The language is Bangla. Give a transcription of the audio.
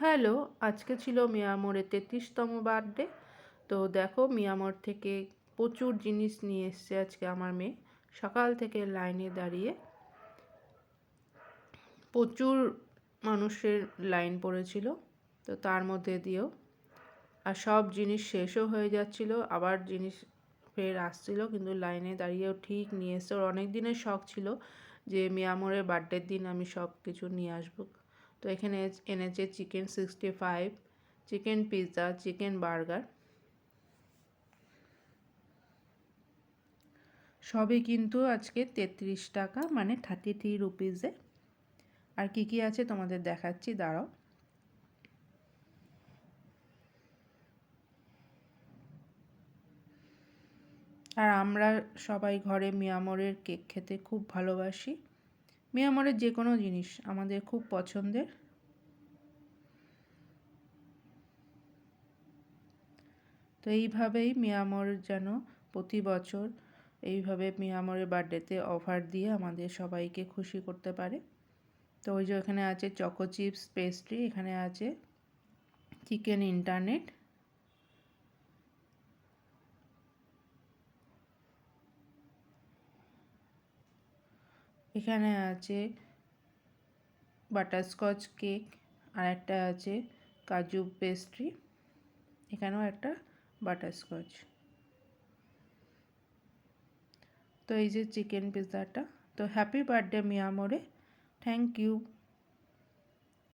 হ্যালো, আজকে ছিল মিয়ামরের 33তম বার্থডে। তো দেখো মিয়ামর থেকে প্রচুর জিনিস নিয়ে এসছে আজকে আমার মেয়ে। সকাল থেকে লাইনে দাঁড়িয়ে প্রচুর মানুষের লাইন পড়েছিল, তো তার মধ্যে দিয়েও আর সব জিনিস শেষও হয়ে যাচ্ছিল, আবার জিনিস ফের আসছিল, কিন্তু লাইনে দাঁড়িয়েও ঠিক নিয়ে এসছে। ওর অনেক দিনের শখ ছিল যে মিয়ামরের বার্থডের দিন আমি সব কিছু নিয়ে আসবো। তো এখানে এনেছে chicken 65, chicken pizza, chicken burger, সবই কিন্তু আজকে 33 টাকা, মানে 33 রুপিজে। আর কি কি আছে তোমাদের দেখাচ্ছি, দাঁড়াও। আর আমরা সবাই ঘরে মিয়ামরের কেক খেতে খুব ভালোবাসি। মিয়ামরের যে কোনো জিনিস আমাদের খুব পছন্দের। তো এইভাবেই মিয়ামর যেন প্রতি বছর এইভাবে মিয়ামরের বার্থডেতে অফার দিয়ে আমাদের সবাইকে খুশি করতে পারে। তো ওই যে এখানে আছে চকো চিপস পেস্ট্রি, এখানে আছে চিকেন ইন্টারনেট, এখানে আছে বাটারস্কচ কেক, আর একটা আছে কাজু পেস্ট্রি, এখানেও একটা বাটারস্কচ। তো এই যে চিকেন পিৎজাটা। তো হ্যাপি বার্থডে মিয়ামরে, থ্যাংক ইউ।